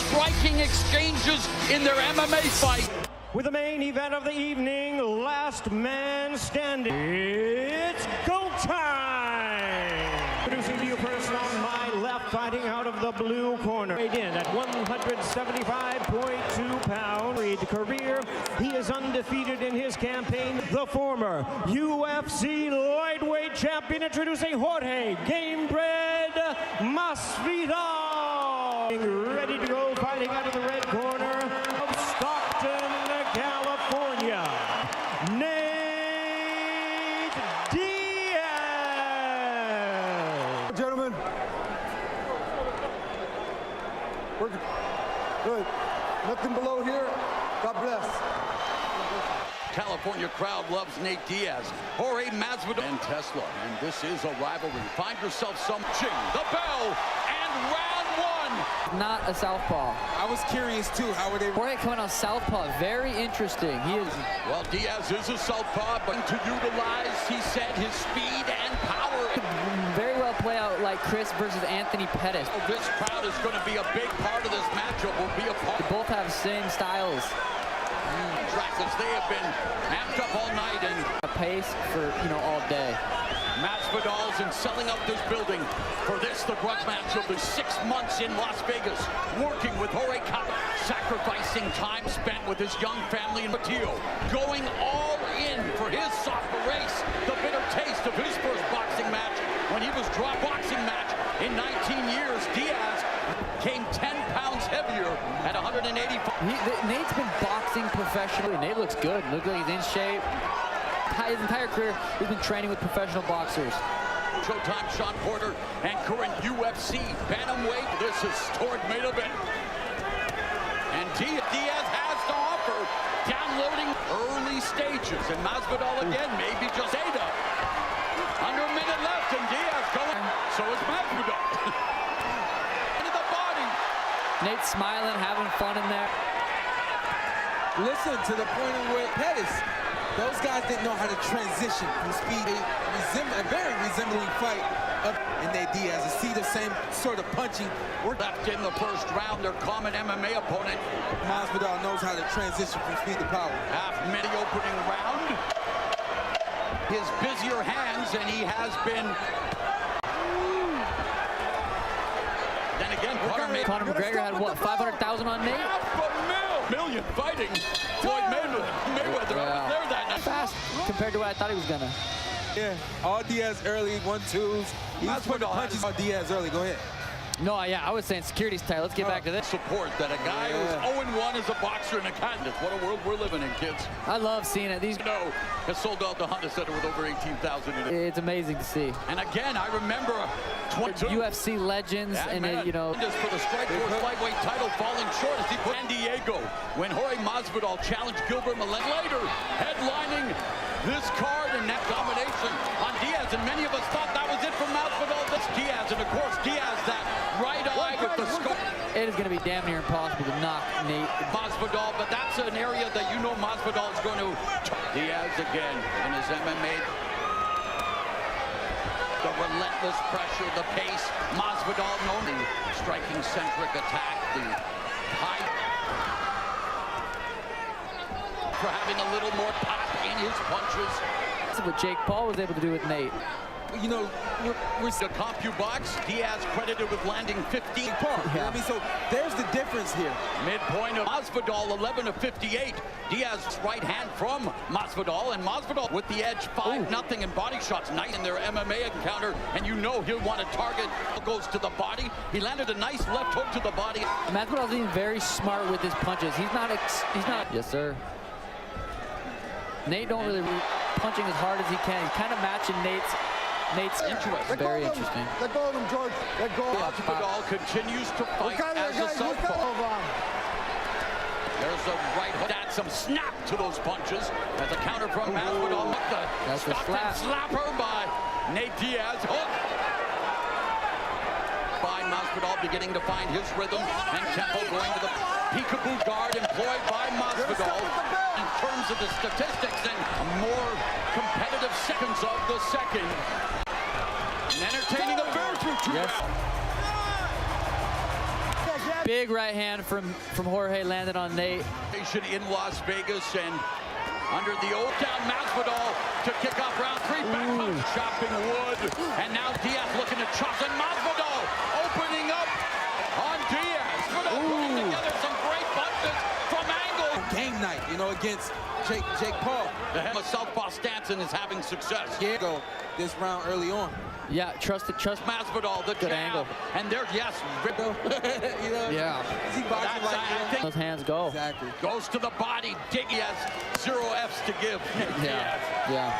striking exchanges in their MMA fight. With the main event of the evening, last man standing, it's go time! Introducing to you first on my left, fighting out of the blue corner. Weighed in at 175.2 pounds. Career, he is undefeated in his campaign. The former UFC lightweight champion, introducing Jorge Gamebred Masvidal. Ready to go, fighting out of the red corner of Stockton, California, Nate Diaz. Gentlemen, we're good. Nothing below here. God bless. California crowd loves Nate Diaz, Jorge Masvidal, and Tesla. And this is a rivalry. Find yourself some ching, the bell, and round one. Not a southpaw. I was curious too. How were they? Jorge coming on southpaw, very interesting. He is. Well, Diaz is a southpaw, but to utilize, he said, his speed and power. Very well play out like Chris versus Anthony Pettis. Oh, this crowd is going to be a big part of this matchup. Will be a part. They both have the same styles. As they have been amped up all night and a pace for all day. Masvidal's in selling out this building for this, the grudge match of the 6 months in Las Vegas, working with Jorge Cap, sacrificing time spent with his young family in Matillo, going all in for his soccer race, the bitter taste of his first boxing match when he was dropped boxing match in 19 years. Diaz came 10 pounds heavier at 185. Nate's been boxing professionally. Nate looks good. Looks like he's in shape. His entire career, he's been training with professional boxers. Showtime Sean Porter and current UFC bantamweight. This historic main event. And Diaz has to offer, downloading early stages. And Masvidal again, maybe just Ada. Under a minute left, and Diaz going. So is Masvidal. Into the body. Nate smiling, having fun in there. Listen to the point of where Pettis. Those guys didn't know how to transition from speed. A very resembling fight of Nate Diaz. To see the same sort of punching. We're left in the first round, their common MMA opponent. Masvidal knows how to transition from speed to power. Half-minute opening round. His busier hands, and he has been. Then again, Conor McGregor had what, 500,000 on Nate? $500,000 fighting Floyd Mayweather. I was there that night. Fast compared to what I thought he was gonna. Yeah, all Diaz early, 1-2s. He was putting punches on Diaz early. Go ahead. No, yeah, I was saying security's tight. Let's get back to this. Support that a guy who's 0-1 as a boxer and a candidate. What a world we're living in, kids. I love seeing it. These has sold out the Honda Center with over 18,000 in it. It's amazing to see. And again, I remember 22 UFC legends, and just for the Strikeforce lightweight title, falling short as he put San Diego when Jorge Masvidal challenged Gilbert Melendez. Later, headlining this card and that domination on Diaz, and many of us thought that was it for Masvidal. That's Diaz, and of course Diaz, that right eye with the scope. It is going to be damn near impossible to knock Nate Masvidal, but that's an area that Masvidal is going to. Diaz again in his MMA. The relentless pressure, the pace. Masvidal known the striking centric attack, the high for having a little more pop in his punches. That's what Jake Paul was able to do with Nate. We're the CompuBox. Diaz credited with landing 15 points. Yeah. I mean, so there's the difference here. Midpoint of Masvidal, 11 of 58. Diaz's right hand from Masvidal, and Masvidal with the edge, 5-0 in body shots. Nice in their MMA encounter, and he'll want to target. Goes to the body. He landed a nice left hook to the body. Masvidal's being very smart with his punches. He's not. Yes, sir. Nate don't really punching as hard as he can. He's kind of matching Nate's interesting. Very interesting. Let go of him, George. Let go. Masvidal continues to fight as a southpaw. There's a right hook. Add some snap to those punches. As a counter from Masvidal. That's the slapper by Nate Diaz. Hook by Masvidal, beginning to find his rhythm and tempo, going to the peekaboo guard employed by Masvidal. In terms of the statistics and more competitive seconds of the second. An entertaining affair through 2 rounds. Big right hand from Jorge landed on Nate. In Las Vegas, and under the old down Masvidal to kick off round 3. Back punch, chopping wood, and now Diaz looking to chop, and Masvidal opening up on Diaz. Putting together some great punches from angles. Game night, you know, against Jake Paul. The southpaw stance and is having success. Yeah, go this round early on. Yeah, trust Masvidal, the good jab. angle. And there, yes. You know? Yeah. Is he boxing like I think Those hands go. Exactly. goes to the body. He has 0 F's to give. Yeah. Yeah.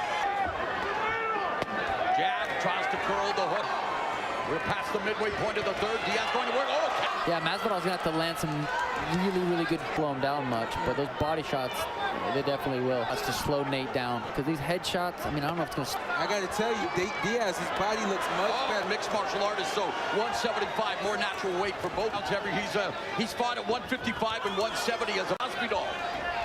Jab tries to curl the hook. We're past the midway point of the third. Diaz going to work. Oh, Yeah, Masvidal's gonna have to land some really good, slow him down much, but those body shots, they definitely will. That's to slow Nate down, because these head shots, I mean, I don't know if it's gonna... I got to tell you, Diaz, his body looks much better. mixed martial artist, so 175, more natural weight for both. He's fought at 155 and 170 as a Masvidal.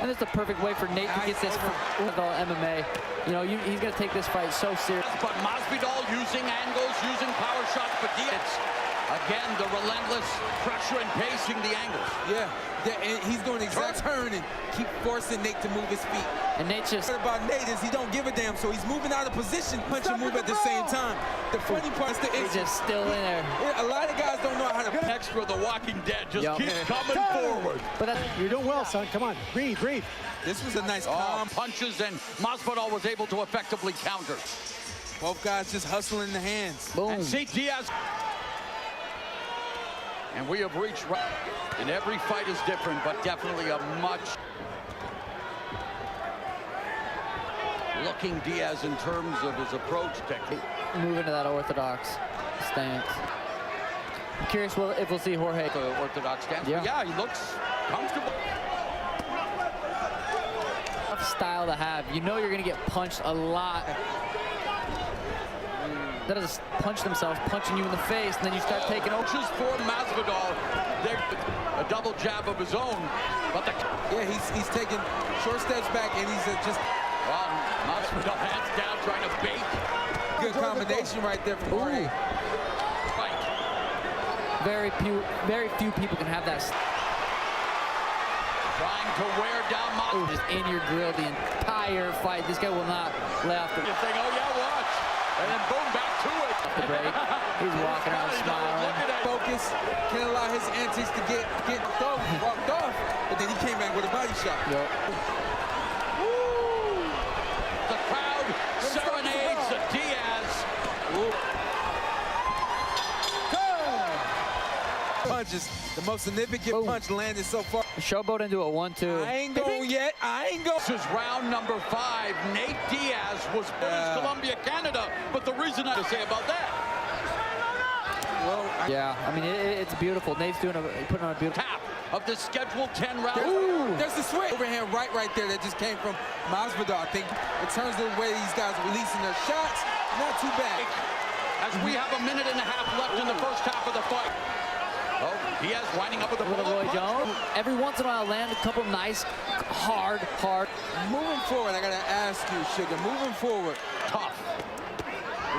And it's the perfect way for Nate to get this MMA. You know, he's gonna take this fight so serious. But Masvidal using angles, using power shots, but Diaz, again, the relentless pressure and pacing the angles. Yeah, and he's doing exact turn and keep forcing Nate to move his feet. And Nate's just... What about Nate is he don't give a damn, so he's moving out of position, punch and move at the same time. The funny part is He's just still in there. a lot of guys don't know how to... Extra, The Walking Dead just keeps coming forward. But You're doing well, son. Come on, breathe. This was a nice calm. Punches, and Masvidal was able to effectively counter. Both guys just hustling the hands. boom. And see Diaz. And we have reached, and every fight is different, but definitely a much looking Diaz in terms of his approach technique. Move into that orthodox stance. I'm curious if we'll see Jorge. The orthodox stance. Yeah. Yeah, he looks comfortable. Tough style to have. You know you're gonna get punched a lot. That is punch themselves, punching you in the face, and then you start taking over. Punches for Masvidal. A double jab of his own, but Yeah, he's taking short steps back, and he's just... Masvidal hands down, trying to bait. Good combination right there from Jorge. Fight. Very few people can have that. Trying to wear down Masvidal. Just in your grill the entire fight. This guy will not lay off the... You think, oh yeah, watch. And then boom, back to it. the break. He's walking around smiling. Focus, can't allow his antics to get walked off, but then he came back with a body shot. Yep. The crowd serenades Diaz. Punches, the most significant punch landed so far. Showboat into a 1-2. I ain't going yet. I ain't going. This is round number 5. Nate Diaz was born in Colombia, Canada. But the reason I say about that. Well, Yeah, I mean, it's beautiful. Nate's putting on a beautiful... Half of the scheduled 10 rounds. there's the switch. Overhand right there that just came from Masvidal. I think in terms of the way these guys are releasing their shots, not too bad. As we have a minute and a half left in the first half of the fight. Oh, Diaz winding up with a Roy Jones. Every once in a while, land a couple nice, hard. Moving forward, I gotta ask you, Sugar. Moving forward, tough.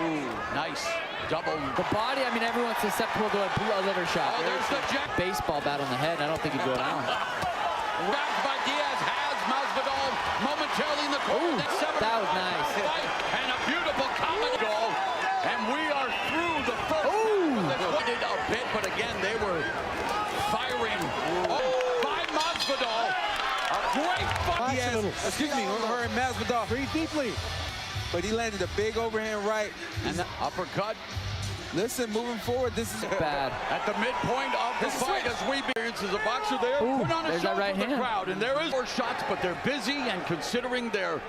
Ooh, nice. Double. The body, I mean, everyone's susceptible to a liver shot. Oh, there's the jack. Baseball bat on the head. I don't think he'd go down. Wrapped by Diaz has Masvidal momentarily in the corner. That was nice. Fight and a beautiful comedy goal. And we are through the first. They did a bit, but again, they were firing by Masvidal. A great fight. Diaz, excuse me, Jorge Masvidal. Breathe deeply. But he landed a big overhand right. And the uppercut. Listen, moving forward, this is Bad. At the midpoint of the fight, as we experience as a boxer there, put on a there's show that right for the hand. crowd. And there is more shots, but they're busy and considering their...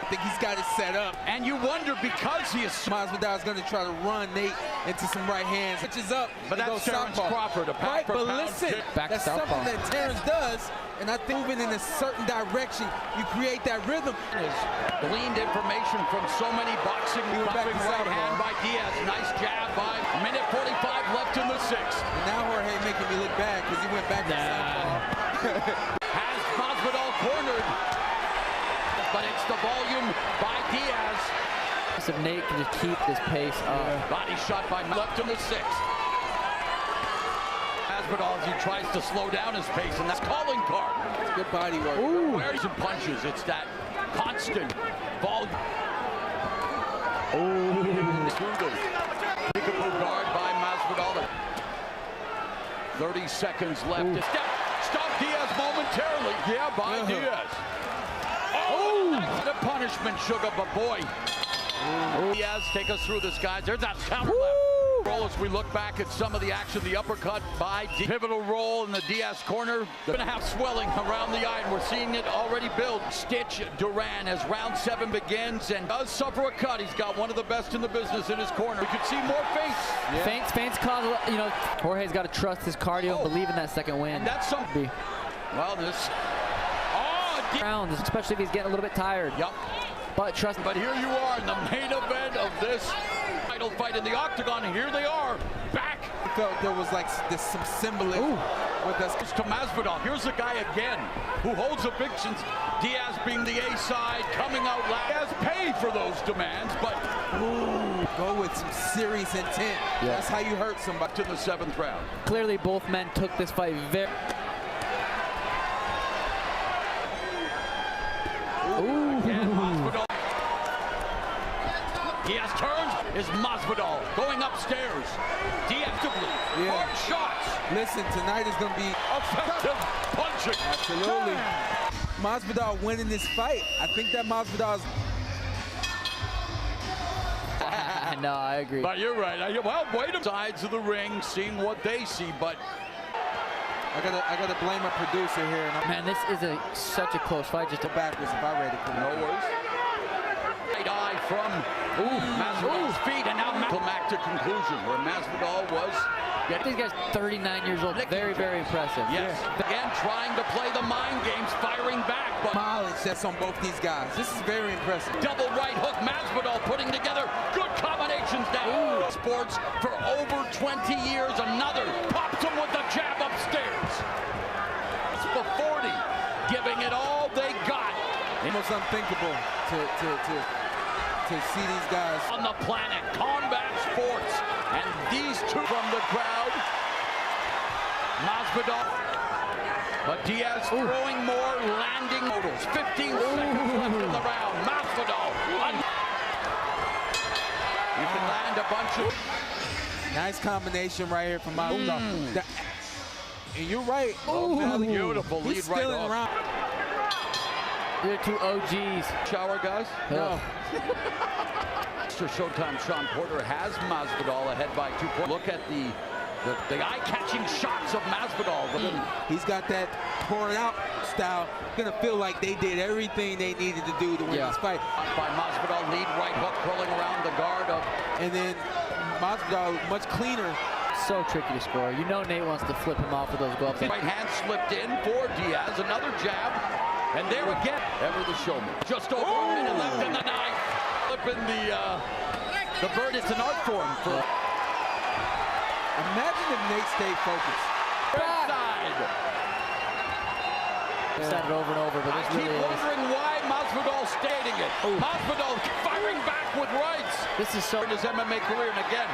I think he's got it set up. And you wonder because he is... Masvidal's going to try to run Nate into some right hands. Switches up. But that's Terrence Crawford, a right, but pound listen, kick. Back that's southpaw. something that Terrence does, and I think moving in a certain direction, you create that rhythm. Has gleaned information from so many boxing. back Bumping to right southpaw. hand by Diaz. Nice jab by minute 45 left in the 6th. And now Jorge making me look bad because he went back to southpaw. Has Masvidal cornered. But it's the volume by Diaz. If Nate can just keep this pace up. Body shot by left in the 6th. Masvidal as he tries to slow down his pace, and that's calling card. It's good body work. Where's and punches? It's that constant volume. Through the peekaboo guard by Masvidal. 30 seconds left. Stop Diaz momentarily. Yeah, by Diaz. The punishment, Sugar, but boy. Diaz, take us through this, guys. There's that counter left. Roll as we look back at some of the action. The uppercut by pivotal roll in the Diaz corner. They're gonna have swelling around the eye, and we're seeing it already build. Stitch Duran as round 7 begins and does suffer a cut. He's got one of the best in the business in his corner. We could see more feints. Feints cause, you know, Jorge's got to trust his cardio and believe in that second win. And that's something. Well, this. Rounds, especially if he's getting a little bit tired. Yep. But trust me. But here you are in the main event of this title fight in the octagon, and here they are back. I felt there was like some symbolism with us. To Masvidal. Here's a guy again who holds a big since Diaz being the A side, coming out loud. He has paid for those demands, but go with some serious intent. Yeah. That's how you hurt somebody. To the 7th round. Clearly, both men took this fight very. Masvidal. Diaz turns. Is Masvidal going upstairs? Deactively. Hard shots. Listen, tonight is going to be Effective punching. absolutely. Masvidal winning this fight. I think that Masvidal's. No, I agree. But you're right. Well, wait a sides of the ring, seeing what they see, but I gotta blame a producer here. And Man, this is such a close fight. Just backwards if I read it. no worries. Right eye from Masvidal's feet, and now climactic conclusion where Masvidal was This guy's 39 years old. Very, very impressive. Yes. Again, trying to play the mind games, firing back. But mileage that's on both these guys. This is very impressive. double right hook. Masvidal putting together good combinations now. Sports for over 20 years. Another pops him with the jab upstairs. It's for 40, giving it all they got. Almost unthinkable to see these guys On the planet, combat sports, and these two from the crowd. Masvidal, but Diaz throwing more, landing totals. 15 seconds left in the round. Masvidal, you can land a bunch of. nice combination right here from Masvidal. And you're right. Beautiful lead He's right still in hook. round. They're two OGs. Shower, guys. No. Mr. Showtime Sean Porter has Masvidal ahead by 2 points. Look at the eye-catching shots of Masvidal. He's got that pouring out style. Gonna feel like they did everything they needed to do to win this fight. By Masvidal, lead right hook curling around the guard of. And then Masvidal much cleaner. So tricky to score. You know Nate wants to flip him off with those gloves. Right hand slipped in for Diaz. Another jab. And there again, ever the showman. Just over a minute left in the ninth. Flipping the bird. It's an art form for. Imagine if Nate stayed focused. Side. I've said it over and over, but I this keep really is. wondering why Masvidal stating it. Masvidal firing back with rights. This is so. In his MMA career, and again,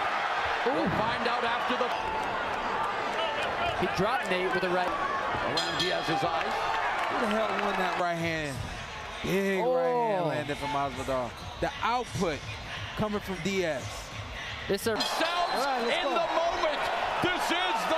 we'll find out after the. He dropped Nate with a right. Around Diaz's eyes. Who the hell won that right hand? Big right hand landed from Masvidal. The output coming from Diaz. This is Themselves in the moment. This is the.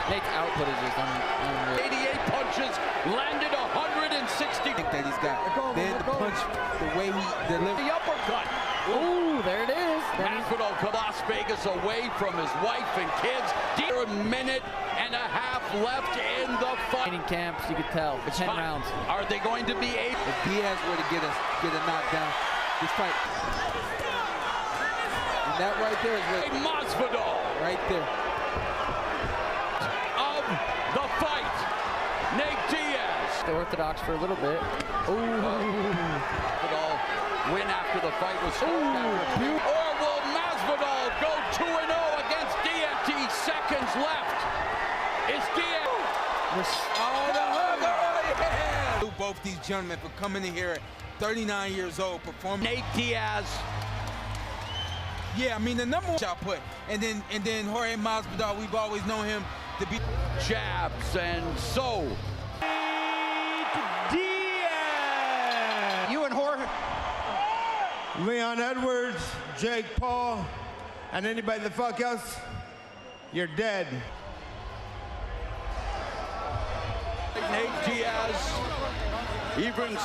Nate's output is just unreal. 88 punches, landed 160. I think that he's got. Then the punch, the way he delivered. The uppercut. Ooh, there it is. Masvidal to Las Vegas away from his wife and kids. A minute and a half left in the fight. Training camps, you could tell. 10 rounds. Are they going to be able? If Diaz were to get a knockdown, this fight. And that right there is what. Masvidal Right there. of the fight. Nate Diaz. The orthodox for a little bit. Masvidal win after the fight was stopped. Or will Masvidal go 2-0 against Diaz? Seconds left. Is Diaz? Oh, the hugger! Yeah! Both these gentlemen for coming in here at 39 years old, performing. Nate Diaz Yeah, I mean, the number one shot put. And then Jorge Masvidal, we've always known him to be jabs, and so Diaz. You and Jorge. Leon Edwards, Jake Paul, and anybody the fuck else, you're dead. Nate Diaz even